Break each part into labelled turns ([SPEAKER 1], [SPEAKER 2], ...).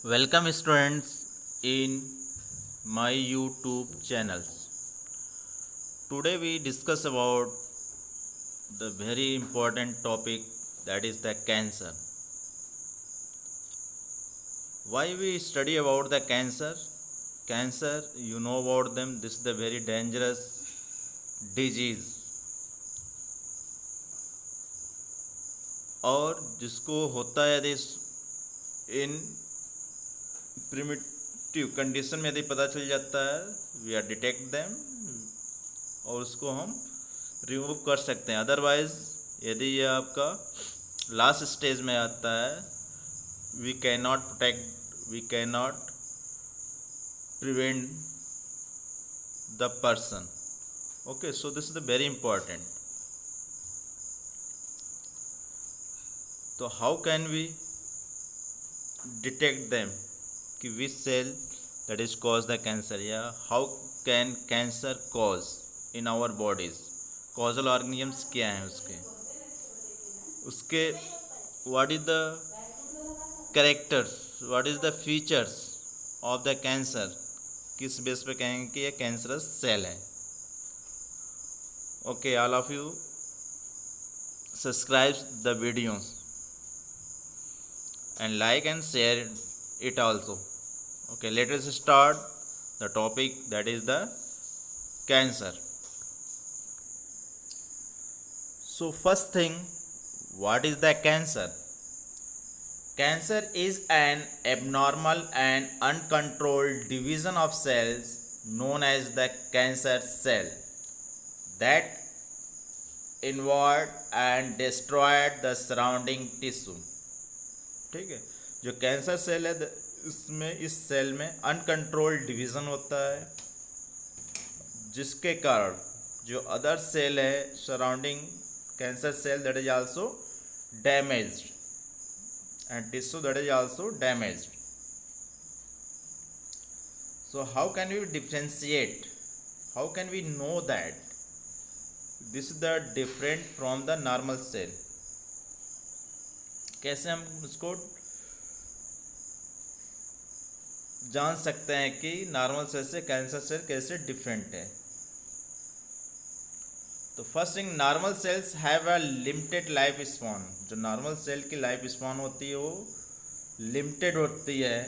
[SPEAKER 1] Welcome students in my YouTube channels. Today we discuss about the very important topic, that is the cancer. Why we study about the cancer? Cancer, you know about them. This is the very dangerous disease और जिसको होता है यदि इन primitive condition में यदि पता चल जाता है, वी आर डिटेक्ट देम और उसको हम रिमूव कर सकते हैं। अदरवाइज यदि ये आपका लास्ट स्टेज में आता है, we can not protect, we can not prevent the person. Okay, so this is the very important. तो how can we detect them कि which cell that is cause the cancer, या how can cancer cause in our bodies. Causal organisms क्या हैं उसके what is the characters, what is the features of the cancer, किस base पे कहेंगे कि ये कैंसरस सेल है। Okay, all of you subscribe the videos and like and share it also. Okay, let us start the topic, that is the cancer. So first thing, what is the cancer? Cancer is an abnormal and uncontrolled division of cells known as the cancer cell that invade and destroy the surrounding tissue. ठीक है, जो cancer cell है इसमें, इस cell में uncontrolled division होता है, जिसके कारण जो अदर सेल है surrounding cancer cell, that is also damaged and tissue that is also damaged. So how can we differentiate, how can we know that this is the different from the normal cell? कैसे हम इसको जान सकते हैं कि normal cell से cancer cell कैसे different है? तो first thing, normal cells have a limited life span. जो नॉर्मल सेल की लाइफ स्पैन होती है वो लिमिटेड होती है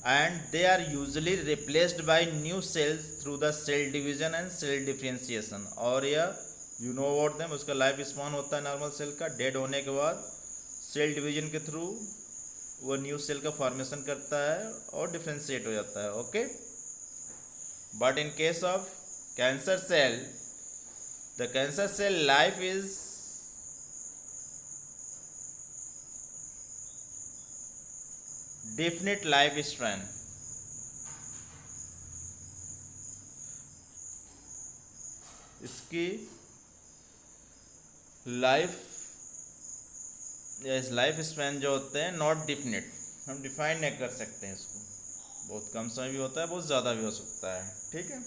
[SPEAKER 1] and they are usually replaced by new cells through the cell division and cell differentiation. और यह यू नो अबाउट देम, उसका लाइफ स्पैन होता है नॉर्मल सेल का, डेड होने के बाद सेल डिवीजन के थ्रू वो न्यू सेल का फॉर्मेशन करता है और डिफ्रेंशिएट हो जाता है. Okay, but in case of cancer cell, the cancer cell life is definite life span. इसकी लाइफ स्पैन जो होते हैं नॉट डिफिनिट, हम डिफाइन नहीं कर सकते हैं इसको. बहुत कम समय भी होता है, बहुत ज़्यादा भी हो सकता है. ठीक है.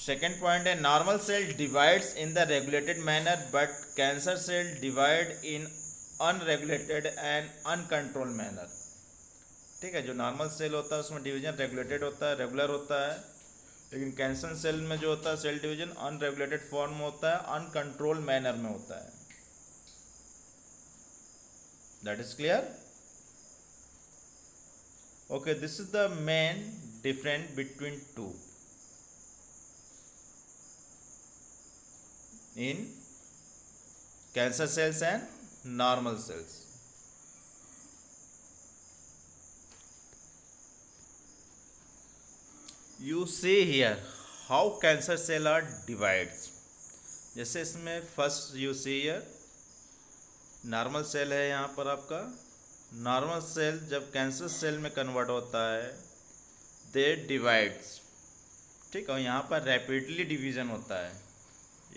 [SPEAKER 1] सेकेंड पॉइंट है, normal cell divides in the regulated manner but cancer cell divide in unregulated and uncontrol manner. ठीक है, जो नॉर्मल सेल होता है उसमें डिवीजन रेगुलेटेड होता है, रेगुलर होता है, लेकिन कैंसर सेल में जो होता है सेल डिवीजन अनरेगुलेटेड फॉर्म में होता है, अनकंट्रोल मैनर में होता है. That is clear? Okay, this is the main difference between two in cancer cells and normal cells. You see here how cancer cell are divides. जैसे इसमें first you see here normal cell है, यहाँ पर आपका normal cell जब cancer cell में convert होता है दे डिवाइड्स. ठीक है, यहाँ पर रैपिडली डिवीज़न होता है.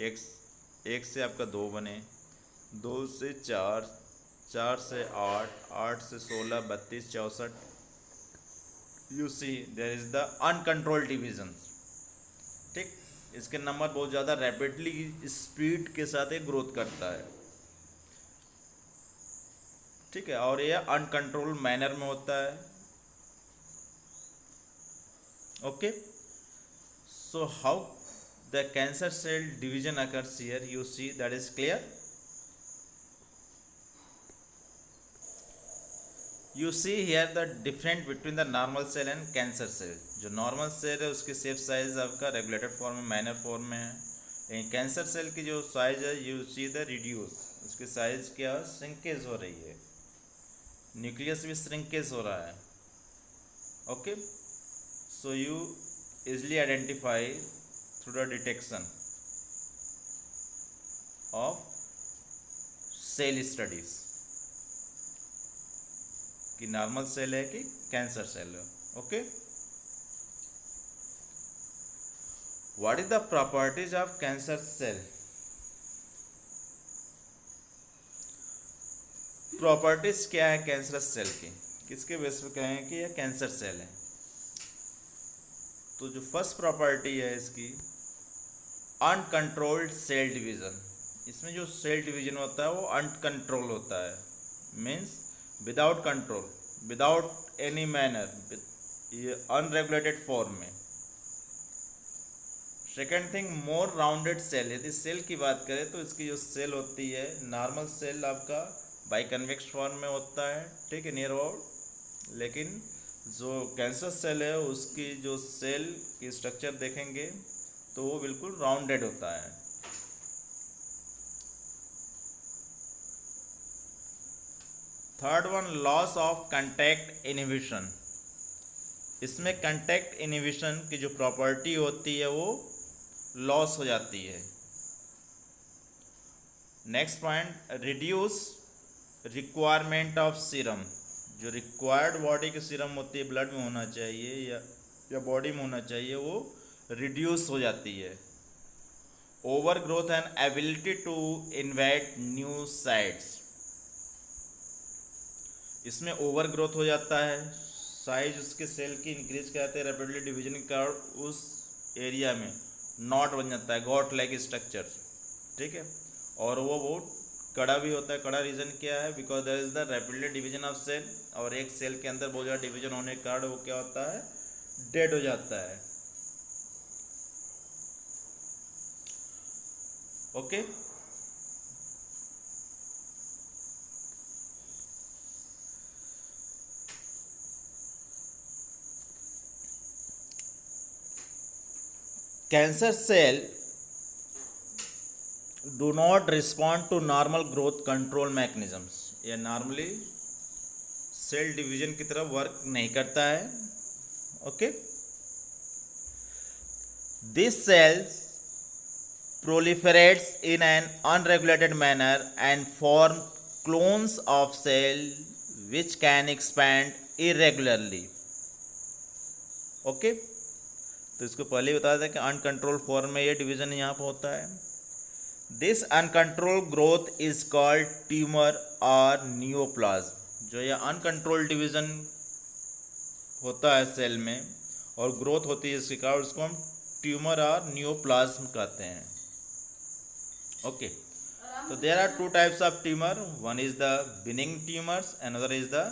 [SPEAKER 1] एक से आपका दो बने, दो से चार, चार से आठ, आठ से 16, 32, 64. You see there is the uncontrolled division. ठीक, इसके नंबर बहुत ज़्यादा रैपिडली स्पीड के साथ एक ग्रोथ करता है. ठीक है, और ये अनकंट्रोल मैनर में होता है। Okay, so how the cancer cell division occurs here, you see, that is clear. You see here the different between the normal cell and cancer cell. जो नॉर्मल सेल है उसकी शेप साइज आपका regulated form में, minor form में है, लेकिन cancer cell की जो साइज है यू सी द रिड्यूस, उसकी साइज क्या श्रिंकेज हो रही है, न्यूक्लियस भी श्रिंकेज हो रहा है। Okay, so you easily identify through the detection of cell studies कि नॉर्मल सेल है कि कैंसर सेल है। Okay, what is the properties of cancer cell. Properties क्या है कैंसर सेल की, किसके बेस पे कहें कि यह कैंसर सेल है। तो जो फर्स्ट प्रॉपर्टी है इसकी, अनकंट्रोल्ड सेल डिवीजन। इसमें जो सेल डिवीजन होता है वो अनकंट्रोल होता है, means without control, without any manner, ये अनरेगुलेटेड फॉर्म में। सेकेंड थिंग, मोर राउंडेड सेल। यदि सेल की बात करें तो इसकी जो सेल होती है, नॉर्मल सेल आपका बाइकन्वेक्स फॉर्म में होता है, ठीक है, नियर अबाउट, लेकिन जो कैंसर सेल है उसकी जो सेल की स्ट्रक्चर देखेंगे तो वो बिल्कुल राउंडेड होता है। Third one, loss of contact inhibition. इसमें कंटैक्ट इनहिबिशन की जो प्रॉपर्टी होती है वो लॉस हो जाती है। Next point, reduce requirement of serum. जो रिक्वायर्ड बॉडी की सीरम होती है, ब्लड में होना चाहिए या बॉडी में होना चाहिए, वो रिड्यूस हो जाती है। Over growth and ability to invite new sites. इसमें ओवर ग्रोथ हो जाता है, साइज उसके सेल की इंक्रीज कराते हैं, रैपिडली डिवीजन के कारण उस एरिया में नॉट बन जाता है, गॉट लाइक स्ट्रक्चर, ठीक है, और वो बहुत कड़ा भी होता है। कड़ा रीज़न क्या है, because there is the rapidly division of cell, और एक सेल के अंदर बहुत ज़्यादा डिवीजन होने के कारण वो क्या होता है, डेड हो जाता है। Okay, cancer cell do not respond to normal growth control mechanisms। ये नॉर्मली सेल डिवीजन की तरफ वर्क नहीं करता है। Okay, this cells proliferates in an unregulated manner and form clones of cell which can expand irregularly। Okay, तो इसको पहले ही बताया था कि अनकंट्रोल फॉर्म में ये डिवीजन यहाँ पर होता है। This uncontrol growth is called tumour और नियोप्लाज्म। जो ये अनकंट्रोल डिवीजन होता है सेल में और ग्रोथ होती है इसके कारण, उसको हम ट्यूमर और नियोप्लाज्म कहते हैं। ओके, तो there are two types of tumour, one is the benign tumours, another is the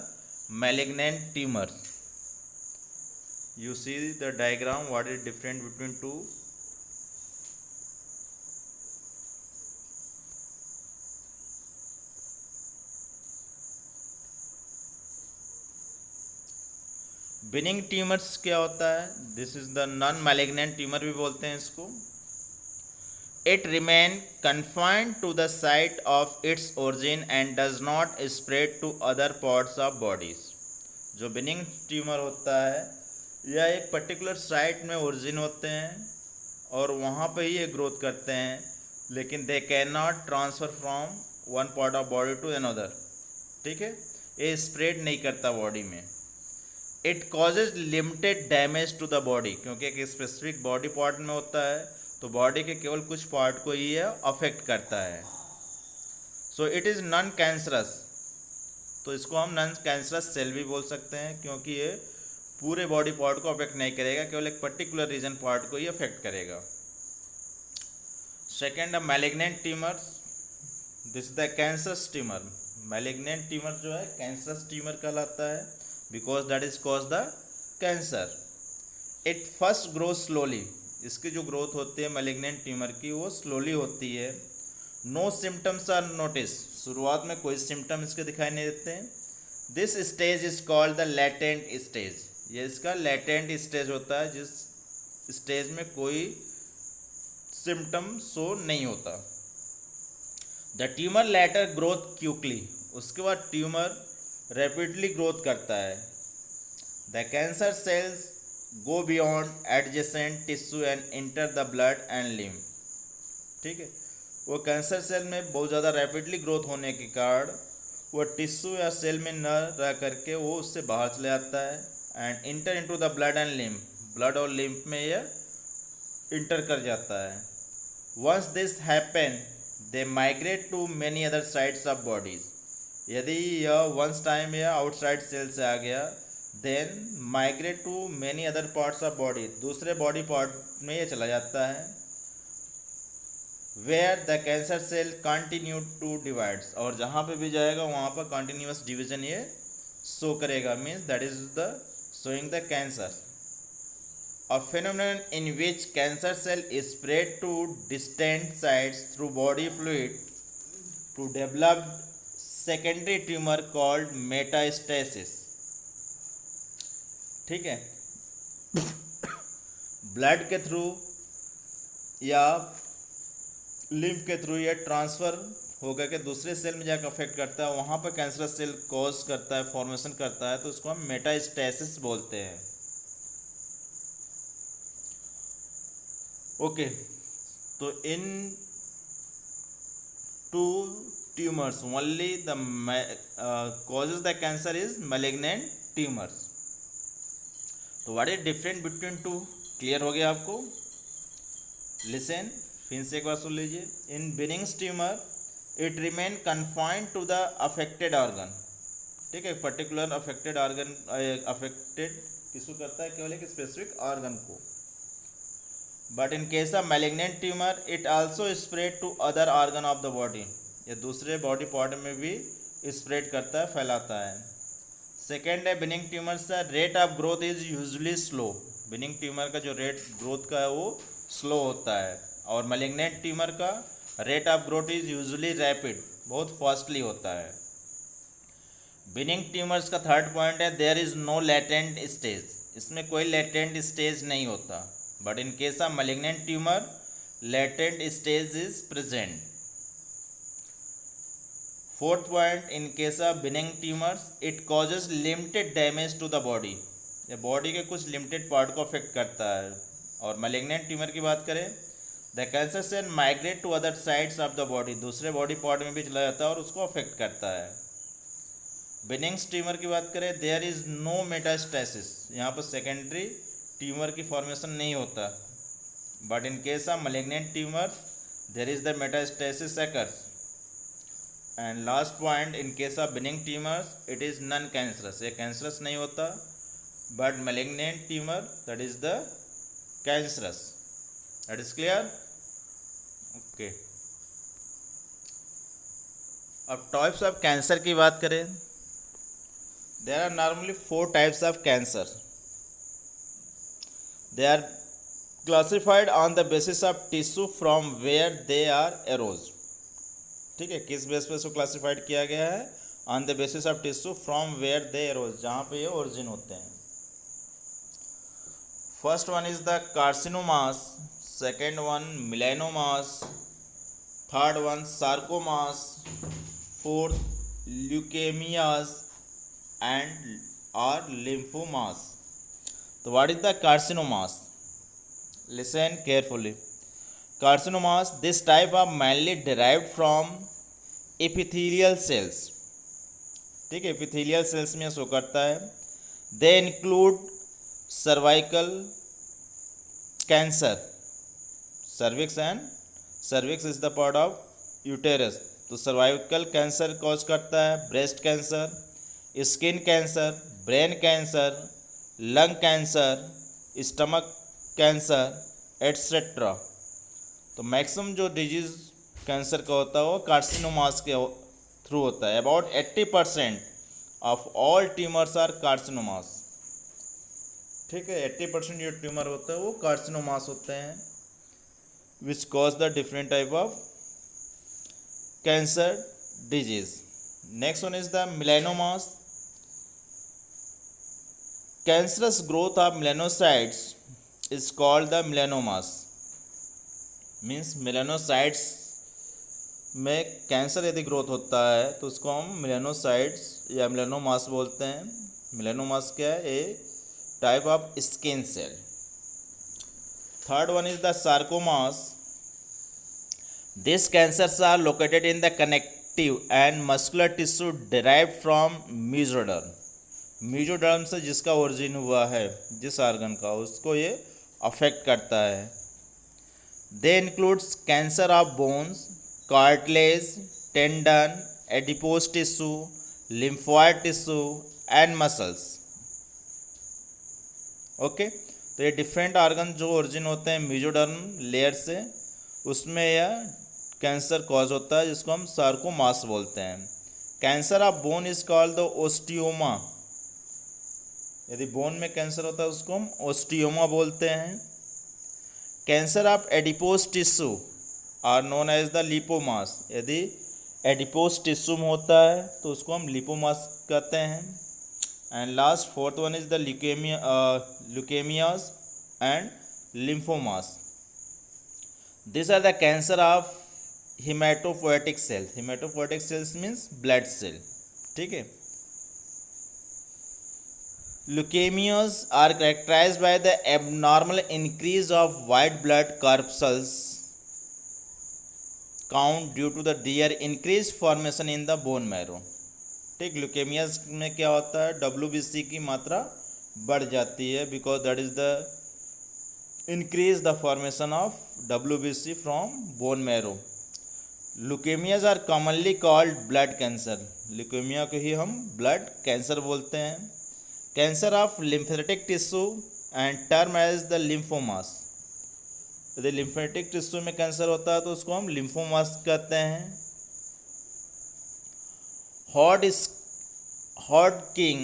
[SPEAKER 1] malignant tumours. You see the diagram, what is different between two? Benign tumours क्या होता है, this is the non malignant tumour भी बोलते हैं इसको। It remain confined to the site of its origin and does not spread to other parts of bodies. जो benign tumour होता है यह एक पर्टिकुलर साइट में ओरिजिन होते हैं और वहाँ पे ही ये ग्रोथ करते हैं, लेकिन they can not transfer from one part of body to another, ठीक है, ये स्प्रेड नहीं करता बॉडी में। It causes limited damage to the body, क्योंकि एक स्पेसिफिक बॉडी पार्ट में होता है तो बॉडी के केवल कुछ पार्ट को ही ये अफेक्ट करता है। So it is non cancerous, तो इसको हम नॉन कैंसरस सेल भी बोल सकते हैं, क्योंकि ये पूरे बॉडी पार्ट को अफेक्ट नहीं करेगा, केवल एक पर्टिकुलर रीजन पार्ट को ही अफेक्ट करेगा। Second, malignant tumours, this is the cancerous tumour. Malignant tumour जो है कैंसरस ट्यूमर कहलाता है, because that is cause the cancer. It first grow slowly, इसकी जो ग्रोथ होती है मैलिग्नेंट ट्यूमर की वो स्लोली होती है। नो सिम्टम्स आर नोटिस, शुरुआत में कोई सिम्टम इसके दिखाई नहीं देते हैं। This stage is called the latent stage, ये इसका लेटेंट स्टेज होता है जिस स्टेज में कोई सिम्टम शो नहीं होता। The tumour later growth quickly, उसके बाद ट्यूमर रैपिडली ग्रोथ करता है। The cancer cells go beyond adjacent tissue and enter the blood and lymph. ठीक है, वो कैंसर सेल में बहुत ज़्यादा रैपिडली ग्रोथ होने के कारण वो टिश्यू या सेल में न रह करके वो उससे बाहर चले जाता है and enter into the blood and lymph, blood और लिम्फ में यह इंटर कर जाता है। Once this happen they migrate to many other sides of bodies, यदि यह वंस टाइम यह आउटसाइड सेल से आ गया then migrate to many other parts of body, दूसरे बॉडी पार्ट में ये चला जाता है। Where the cancer cell continue to divides, और जहाँ पे भी जाएगा वहाँ पर कंटिन्यूस डिवीजन ये शो करेगा, means that is the showing the cancer. A phenomenon in which cancer cell is spread to distant sites through body fluid to develop secondary tumor called metastasis। ठीक है, ब्लड के through या lymph के through ये transfer होकर के दूसरे cell में जाकर अफेक्ट करता है, वहाँ पर कैंसरस सेल कॉज करता है, फॉर्मेशन करता है, तो उसको हम मेटास्टेसिस बोलते हैं। ओके, तो in two tumours only the causes the cancer is malignant tumours. तो what is different between two, clear हो गया आपको? लिसन, फिर से एक बार सुन लीजिए। In benigns tumour it remain confined to the affected organ. ठीक है, पर्टिकुलर अफेक्टेड ऑर्गन अफेक्टेड किसको करता है, केवल एक स्पेसिफिक ऑर्गन को। But in case of malignant tumour it also spread to other organ of the body, ये दूसरे बॉडी पार्ट में भी स्प्रेड करता है, फैलाता है। सेकेंड है बिनिंग ट्यूमर का rate of growth is usually slow, binning tumour का जो रेट ग्रोथ का है वो स्लो होता है, और मैलिग्नेंट ट्यूमर का rate of growth is usually rapid, बहुत फास्टली होता है। बिनिंग ट्यूमर्स का थर्ड पॉइंट है there is no latent stage, इसमें कोई लेटेंट स्टेज नहीं होता। But in case of malignant tumour latent stage is present. Fourth point, in case of benign tumours it causes limited damage to the body, ये body के कुछ limited part को affect करता है। और मैलिग्नेंट ट्यूमर की बात करें, the cancer cell migrate to other sides of the body, दूसरे बॉडी पार्ट में भी चला जाता है और उसको अफेक्ट करता है। बिनिंग्स ट्यूमर की बात करें, देयर इज नो मेटास्टेसिस, यहाँ पर सेकेंडरी ट्यूमर की फॉर्मेशन नहीं होता। But in case of malignant tumour there is the metastasis occurs. And last point, in case of benign tumours it is non cancerous, ये cancerous नहीं होता, but malignant tumour that is the cancerous. That is clear? Okay, अब types of cancer की बात करें, there are normally 4 types of cancer. They are classified on the basis of tissue from where they are arose। ठीक है, किस base पे इसको classified किया गया है? On the basis of tissue from where they arose, जहाँ पे ये ओरिजिन होते हैं। First one is the carcinomas, second one melanomas, third one sarcomas, fourth leukemias and और लिम्फोमास। तो what is the carcinomas? Listen carefully. Carcinomas, this type are mainly derived from epithelial cells। ठीक है, epithelial cells में show करता है। They include cervical cancer, cervix and cervix is the part of uterus, तो cervical cancer cause करता है, breast cancer, skin cancer, brain cancer, lung cancer, stomach cancer etcetera. तो maximum जो डिजीज़ कैंसर का होता है वो कार्सिनोमास थ्रू होता है। About 80% of all tumours are carcinomas. ठीक है, 80% जो ट्यूमर होता है वो कार्सिनोमास होते हैं, which cause the different type of cancer disease. Next one is the melanomas. Cancerous growth of melanocytes is called the melanomas. Means melanocytes में cancer यदि ग्रोथ होता है तो उसको हम मेलानोसाइट्स या मेलानोमास बोलते हैं। मेलानोमास क्या है? A type of skin cell. Third one is the sarcomas. This cancers are located in the connective and muscular tissue derived from mesoderm. Mesoderm से जिसका ओरिजिन हुआ है, जिस आर्गन का, उसको ये अफेक्ट करता है। They includes cancer of bones, cartilage, tendon, adipose tissue, lymphoid tissue and muscles. Okay, तो ये डिफरेंट ऑर्गन जो ओरिजिन होते हैं मीजोडर्म लेयर से, उसमें यह कैंसर कॉज होता है, जिसको हम सार्कोमास बोलते हैं। Cancer of bone is called the osteoma. यदि बोन में कैंसर होता है उसको हम ओस्टियोमा बोलते हैं। Cancer of adipose tissue are known as the lipomas. यदि एडिपोज टिश्यू में होता है तो उसको हम लिपोमास कहते हैं। And last fourth one is the leukemias and lymphomas. This are the cancer of hematopoietic cells. Hematopoietic cells means blood cell. ठीक है। Leukemias are characterized by the abnormal increase of white blood corpuscles count due to the their increased formation in the bone marrow। ठीक, ल्यूकेमियाज में क्या होता है? WBC की मात्रा बढ़ जाती है, because that is the increase the formation of WBC from bone marrow. Leukemias are commonly called blood cancer. Leukemia को ही हम ब्लड कैंसर बोलते हैं। Cancer of lymphatic tissue and term as the lymphomas. यदि लिम्फेटिक टिश्यू में cancer होता है तो उसको हम लिम्फोमास कहते हैं। Hodgkin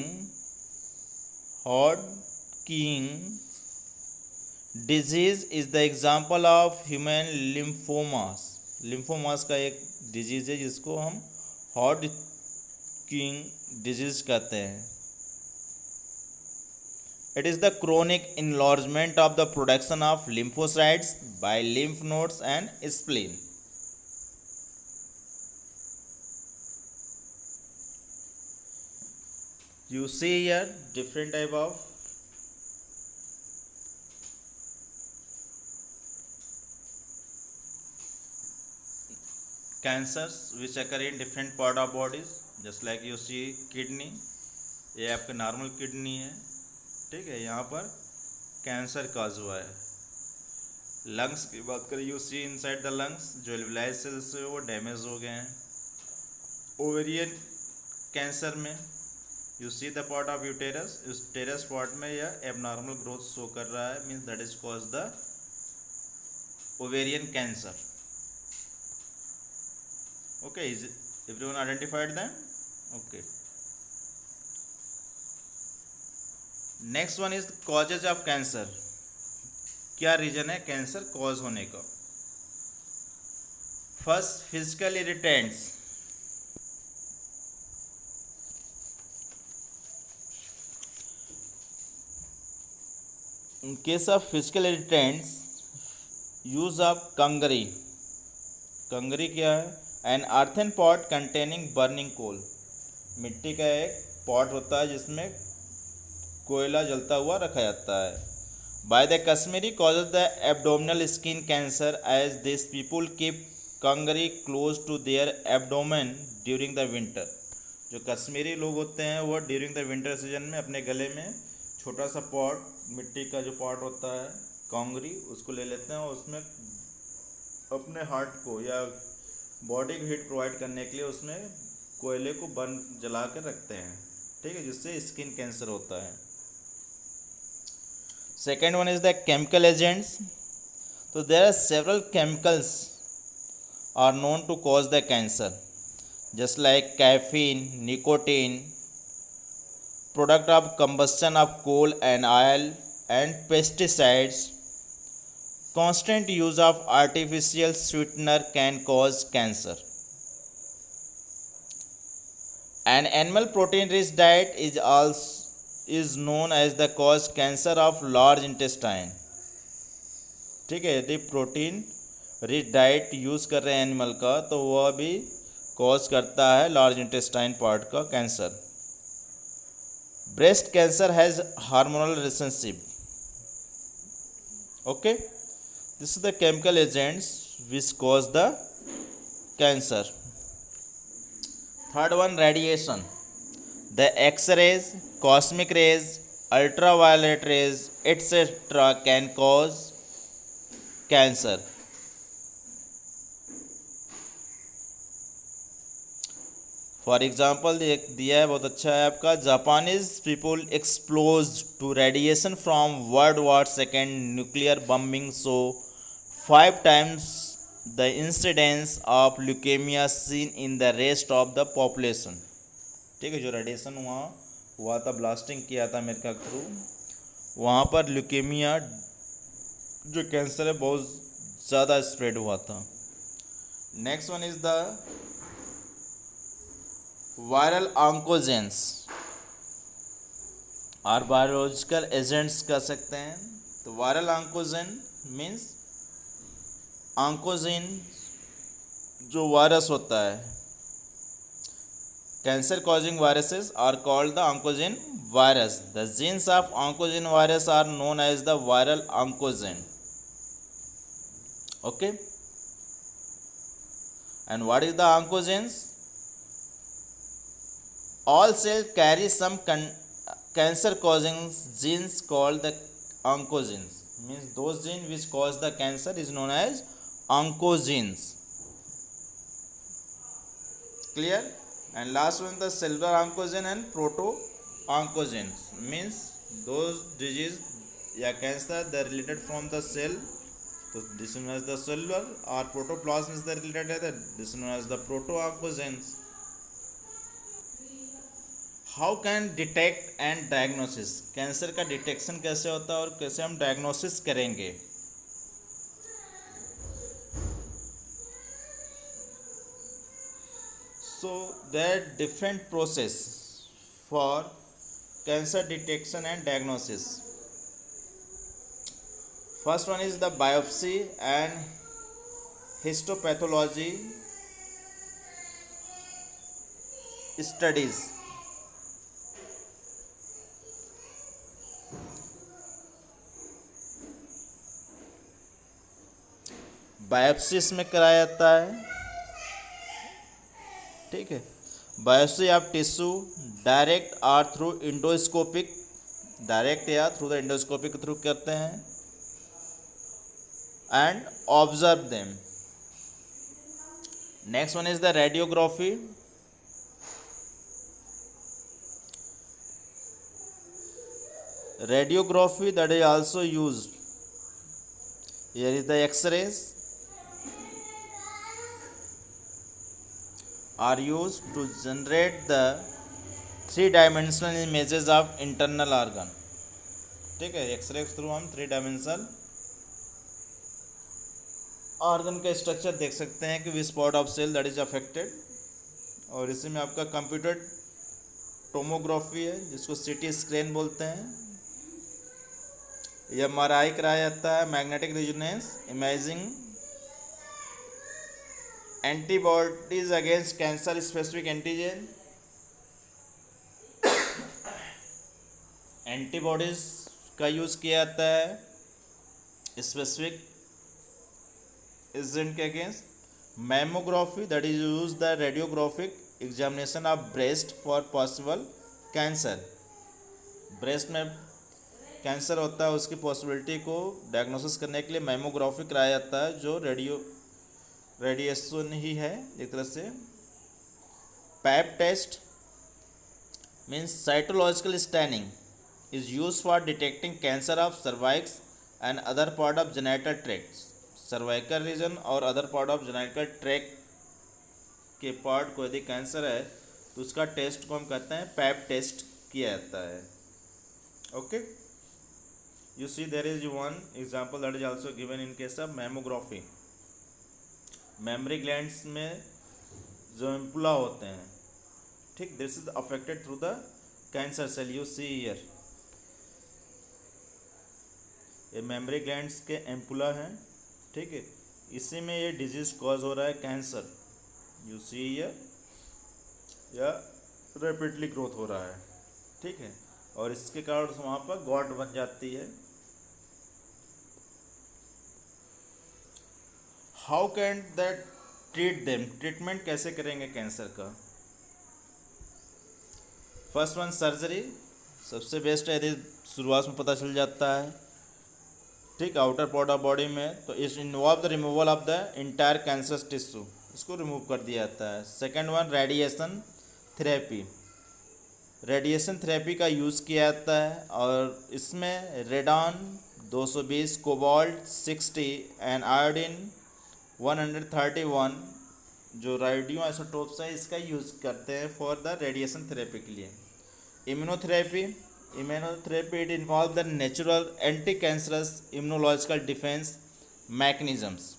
[SPEAKER 1] disease is the example of human lymphomas. Lymphomas का एक डिजीज है जिसको हम हॉडकिन डिजीज कहते हैं। It is the chronic enlargement of the production of lymphocytes by lymph nodes and spleen. You see here different type of cancers which occur in different part of bodies. Just like you see kidney, ये आपका normal kidney है। ठीक है, यहाँ पर cancer काज हुआ है। Lungs की बात करें, you see inside the lungs जो एल्वियोलाई सेल्स है वो डैमेज हो गए हैं। ओवेरियन कैंसर में you see the part of uterus, uterus part में यह एबनॉर्मल ग्रोथ शो कर रहा है, means that is cause the ovarian cancer. Okay, is everyone identified them? Okay, next one is causes of cancer. क्या reason है cancer cause होने का? First, physical irritants. In case of physical irritants, use of kangri. Kangri क्या है? An earthen pot containing burning coal. मिट्टी का एक pot होता है जिसमें कोयला जलता हुआ रखा जाता है। By the Kashmiri causes the abdominal skin cancer as this people keep kangri close to their abdomen during the winter. जो कश्मीरी लोग होते हैं वो ड्यूरिंग द विंटर सीजन में अपने गले में छोटा सा पॉट, मिट्टी का जो पॉट होता है कंगरी, उसको ले लेते हैं और उसमें अपने हार्ट को या बॉडी को हीट प्रोवाइड करने के लिए उसमें कोयले को बर्न जला कर रखते हैं। ठीक है, जिससे स्किन कैंसर होता है। Second one is the chemical agents. So there are several chemicals are known to cause the cancer. just like caffeine, nicotine, product of combustion of coal and oil, and pesticides. Constant use of artificial sweetener can cause cancer. An animal protein rich diet is known as the cause cancer of large intestine. ठीक है, यदि protein rich diet use कर रहे हैं animal का तो वह भी कॉज करता है लार्ज इंटेस्टाइन पार्ट का cancer. Breast cancer has hormonal relationship. Okay, this is the chemical agents which cause the cancer. Third one, radiation. The x-rays, cosmic rays, ultraviolet rays, etc. can cause cancer. For example दिया है, बहुत अच्छा है आपका. Japanese people exposed to radiation from world war second nuclear bombing so 5 times the incidence of leukemia seen in the rest of the population. ठीक है, जो radiation हुआ था, ब्लास्टिंग किया था अमेरिका के थ्रू, वहाँ पर ल्यूकेमिया जो कैंसर है बहुत ज़्यादा स्प्रेड हुआ था. Next one is the viral oncogenes और बायोलॉजिकल एजेंट्स कह सकते हैं. तो वायरल ऑन्कोजेन मीन्स ऑन्कोजिन जो वायरस होता है. Cancer causing viruses are called the oncogene virus. The genes of oncogene virus are known as the viral oncogene. Okay, and what is the oncogenes? All cells carry some cancer causing genes called the oncogenes. Means those genes which cause the cancer is known as oncogenes. Clear? And last one, the cellular oncogene and proto oncogenes. Means those disease या cancer they are related from the cell. So this is known as the cellular, or protoplasm is the related, this is known as the proto oncogenes. How can detect and diagnosis. Cancer का detection कैसे होता है और कैसे हम diagnosis करेंगे. So there different process for cancer detection and diagnosis. First one is the biopsy and histopathology studies. Biopsy इसमें कराया जाता है. ठीक है, बायोप्सी ऑफ टिश्यू डायरेक्ट और थ्रू इंडोस्कोपिक, डायरेक्ट या थ्रू द इंडोस्कोपिक थ्रू करते हैं. And observe them. Next one is the radiography. Radiography that is also used. Here is the X-rays are used to generate the 3-dimensional images of internal organ. ठीक है, x ray के through हम 3-dimensional organ का structure देख सकते हैं कि which part of cell that is affected. और इसी में आपका कंप्यूटर टोमोग्राफी है जिसको सीटी स्कैन बोलते हैं. यह MRI कराया जाता है, magnetic resonance imaging. Antibodies against cancer specific antigen. Antibodies का यूज़ किया जाता है स्पेसिफिक एजेंट के against. Mammography that is use the radiographic examination of breast for possible cancer. Breast में कैंसर होता है, उसकी पॉसिबिलिटी को डायग्नोसिस करने के लिए मैमोग्राफी कराया जाता है जो रेडिएशन ही है एक तरह से. Pap test means cytological staining is use for detecting cancer of cervix and other part of genital tract. Cervical region और other part of genital tract के पार्ट को यदि कैंसर है तो उसका टेस्ट को हम कहते हैं पैप टेस्ट किया जाता है। Okay, you see there is one example that is also given in case of mammography. Mammary glands में जो एम्पुला होते हैं, ठीक, this is affected through the cancer cell. You see here, ये मेमरी ग्लैंड्स के एम्पुला हैं, ठीक है, इसी में ये डिजीज कॉज हो रहा है कैंसर। यू सी हियर, या रैपिडली ग्रोथ हो रहा है, ठीक है, और इसके कारण वहाँ पर गॉट बन जाती है। How can that treat them, treatment कैसे करेंगे कैंसर का? फर्स्ट वन सर्जरी सबसे बेस्ट है, यदि शुरुआत में पता चल जाता है, ठीक, आउटर पार्ट ऑफ बॉडी में, तो इस involve the removal of the entire cancerous tissue, इसको रिमूव कर दिया जाता है। Second one radiation therapy, radiation therapy का यूज़ किया जाता है और इसमें रेडॉन 220, कोबाल्ट 60 एंड आयोडीन 131 जो रेडियो आइसोटोप्स है इसका यूज़ करते हैं फॉर द रेडिएशन थेरेपी के लिए। Immunotherapy, it involve the natural anti cancerous immunological defence mechanisms.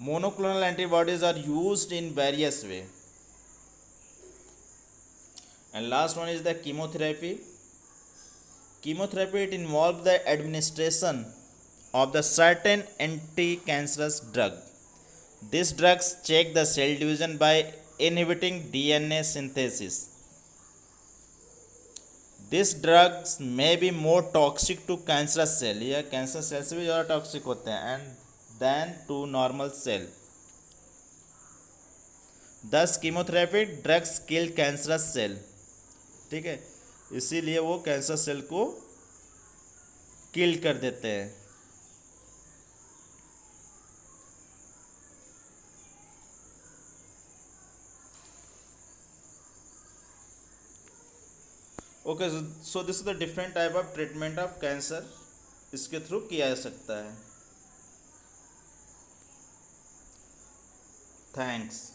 [SPEAKER 1] Monoclonal antibodies are used in various way. And last one is the chemotherapy. Chemotherapy, it involves the administration of the certain anti-cancerous drug. These drugs check the cell division by inhibiting DNA synthesis. These drugs may be more toxic to cancerous cell, या cancer cell से भी ज़्यादा toxic होते हैं, and than to normal cell. Thus chemotherapy drugs kill cancerous cell, ठीक है, इसीलिए वो कैंसर सेल को किल कर देते हैं। Okay, so this is the different type of treatment of cancer, इसके थ्रू किया जा सकता है। थैंक्स।